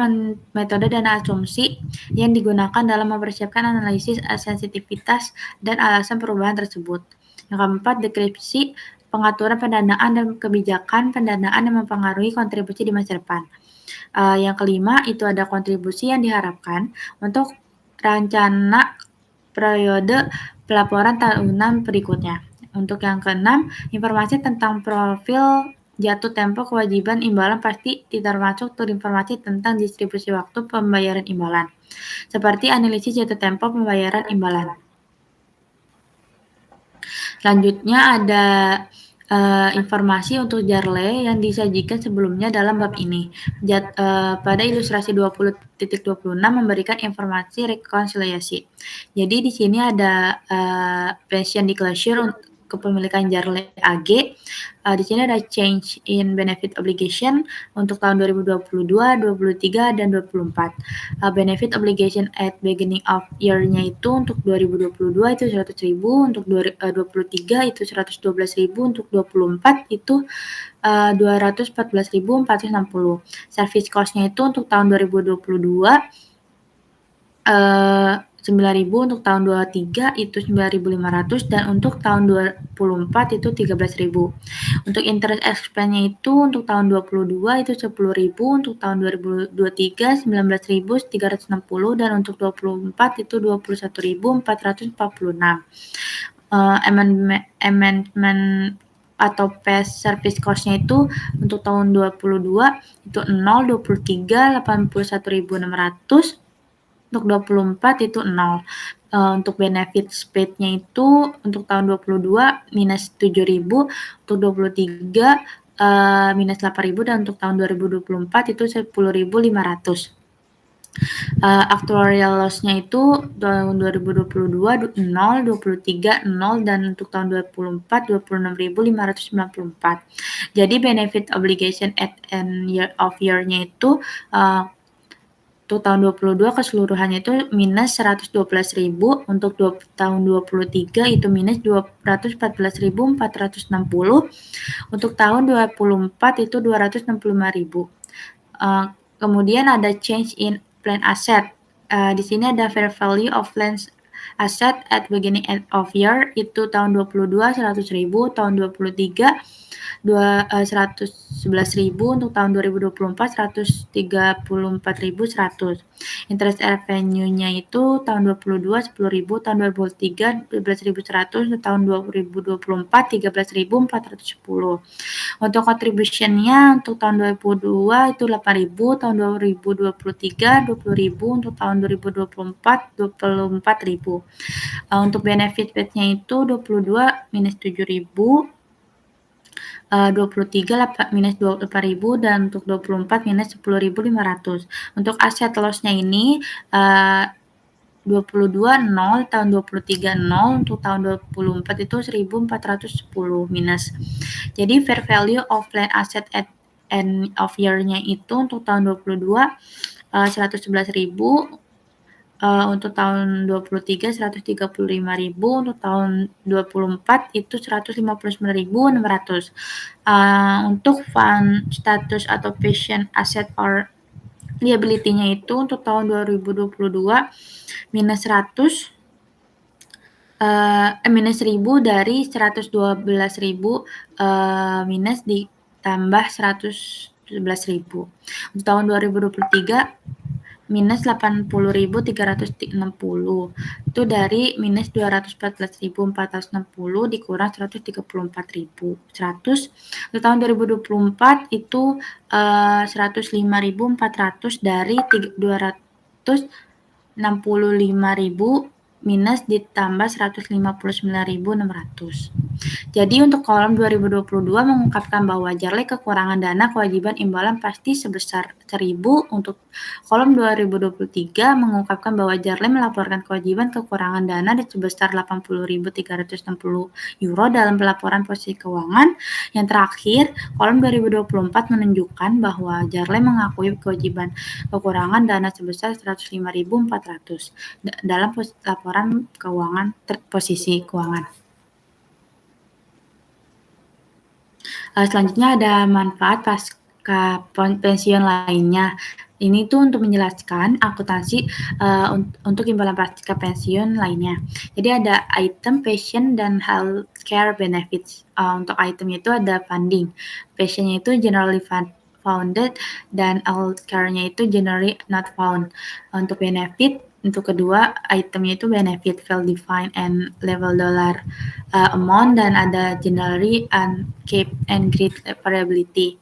metode dan asumsi yang digunakan dalam mempersiapkan analisis sensitivitas dan alasan perubahan tersebut. Yang keempat, deskripsi pengaturan pendanaan dan kebijakan pendanaan yang mempengaruhi kontribusi di masa depan. Yang kelima, itu ada kontribusi yang diharapkan untuk rencana periode pelaporan tahunan berikutnya. Untuk yang keenam, informasi tentang profil jatuh tempo kewajiban imbalan pasti termasuk informasi tentang distribusi waktu pembayaran imbalan, seperti analisis jatuh tempo pembayaran imbalan. Selanjutnya ada informasi untuk JARLE yang disajikan sebelumnya dalam bab ini. Pada ilustrasi 20.26 memberikan informasi rekonsiliasi. Jadi di sini ada pension disclosure kepemilikan JARLE AG. Di sini ada change in benefit obligation untuk tahun 2022, 2023, dan 2024. Benefit obligation at beginning of year-nya itu untuk 2022 itu 100.000, untuk 2023 itu 112.000, untuk 2024 itu 214.460. Service cost-nya itu untuk tahun 2022 9.000, untuk tahun 23 itu 9.500, dan untuk tahun 24 itu 13.000. Untuk interest expense-nya itu untuk tahun 22 itu 10.000, untuk tahun 2023 19.360, dan untuk 24 itu 21.446. Amendment atau PES service cost-nya itu untuk tahun 22 itu 0, 23 81.600, untuk 24 itu 0. Untuk benefit paid-nya itu untuk tahun 22 minus 7.000, untuk 23 minus 8.000, dan untuk tahun 2024 itu 10.500. Actuarial loss-nya itu tahun 2022 0, 23 0, dan untuk tahun 2024 26.594. Jadi benefit obligation at end of year-nya itu untuk tahun 22 keseluruhannya itu minus 112.000, untuk tahun 23 itu minus 214.460, untuk tahun 24 itu 265.000. Kemudian ada change in plan asset. Di sini ada fair value of plan asset at beginning of year itu tahun 22 100.000, tahun 23 111.000, untuk tahun 2024 134.100. Interest revenue-nya itu tahun 22 10.000, tahun 2023 12.100, untuk tahun 2024 13.410. Untuk contribution-nya untuk tahun 2022 itu 8.000, tahun 2023 20.000, untuk tahun 2024 24.000. Untuk benefit rate-nya itu 22 minus 7.000, 23 minus 24.000, dan untuk 24 minus 10.500. Untuk aset loss-nya ini 22 0, tahun 23 0, untuk tahun 24 itu 1.410 minus. Jadi fair value of plan asset at end of year-nya itu untuk tahun 22 111.000, untuk tahun 23 135.000, untuk tahun 24 itu 159.600. Untuk fund status atau patient asset or liability-nya itu untuk tahun 2022 minus 100, minus 1.000 dari 112.000, minus ditambah 111.000. Untuk tahun 2023 minus 80.360, itu dari minus 214.460 dikurang 134.100. Untuk tahun 2024 itu 105.400 dari 265.000 minus ditambah 159.600. Jadi untuk kolom 2022 mengungkapkan bahwa wajar kekurangan dana kewajiban imbalan pasti sebesar 1.000. Untuk kolom 2023 mengungkapkan bahwa wajar melaporkan kewajiban kekurangan dana sebesar 80.360 euro dalam pelaporan posisi keuangan. Yang terakhir, kolom 2024 menunjukkan bahwa wajar mengakui kewajiban kekurangan dana sebesar 105.400 dalam laporan keuangan posisi keuangan. Selanjutnya ada manfaat pasca pensiun lainnya. Ini tuh untuk menjelaskan akuntansi untuk imbalan pasca pensiun lainnya. Jadi ada item pension dan healthcare benefits. Untuk itemnya itu ada funding. Pensionnya itu generally founded dan healthcare-nya itu generally not found. Untuk benefit, untuk kedua itemnya itu benefit well defined and level dollar amount, dan ada generally uncapped and great variability.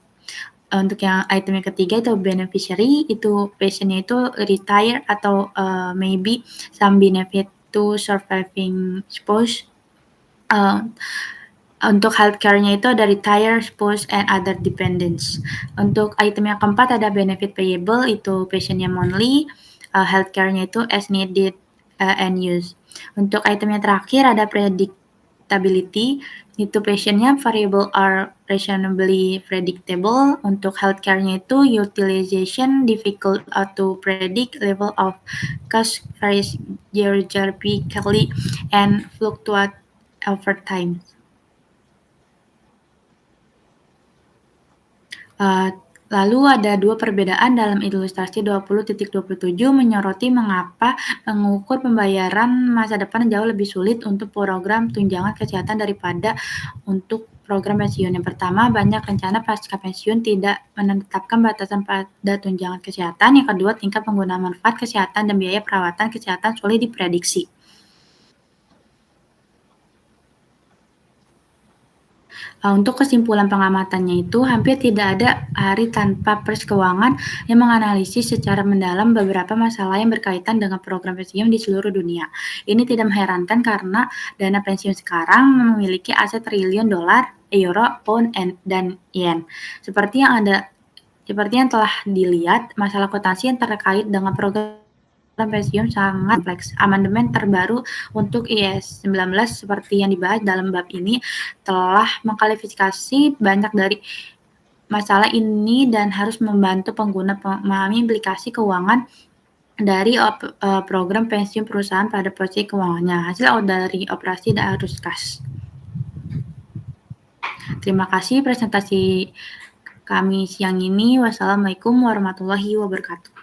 Untuk yang item yang ketiga itu beneficiary, itu passionnya itu retire atau maybe some benefit to surviving spouse. Untuk healthcare-nya itu ada retire, spouse, and other dependents. Untuk item yang keempat ada benefit payable, itu passionnya monthly, healthcare-nya itu as needed and use. Untuk item yang terakhir ada predictability, itu passionnya variable are reasonably predictable. Untuk healthcare-nya itu utilization difficult to predict, level of cost varies geographically and fluctuate over time. Lalu ada dua perbedaan dalam ilustrasi 20.27 menyoroti mengapa mengukur pembayaran masa depan jauh lebih sulit untuk program tunjangan kesehatan daripada untuk program pensiun. Yang pertama, banyak rencana pasca pensiun tidak menetapkan batasan pada tunjangan kesehatan. Yang kedua, tingkat penggunaan manfaat kesehatan dan biaya perawatan kesehatan sulit diprediksi. Untuk kesimpulan pengamatannya itu, hampir tidak ada hari tanpa pers keuangan yang menganalisis secara mendalam beberapa masalah yang berkaitan dengan program pensiun di seluruh dunia. Ini tidak mengherankan karena dana pensiun sekarang memiliki aset triliun dolar, euro, pound, dan yen. Seperti yang telah dilihat, masalah akuntansi yang terkait dengan program pensiun sangat kompleks. Amandemen terbaru untuk IAS 19 seperti yang dibahas dalam bab ini telah mengklarifikasi banyak dari masalah ini dan harus membantu pengguna memahami implikasi keuangan dari program pensiun perusahaan pada proyek keuangannya, hasil dari operasi dan arus kas. Terima kasih presentasi kami siang ini. Wassalamualaikum warahmatullahi wabarakatuh.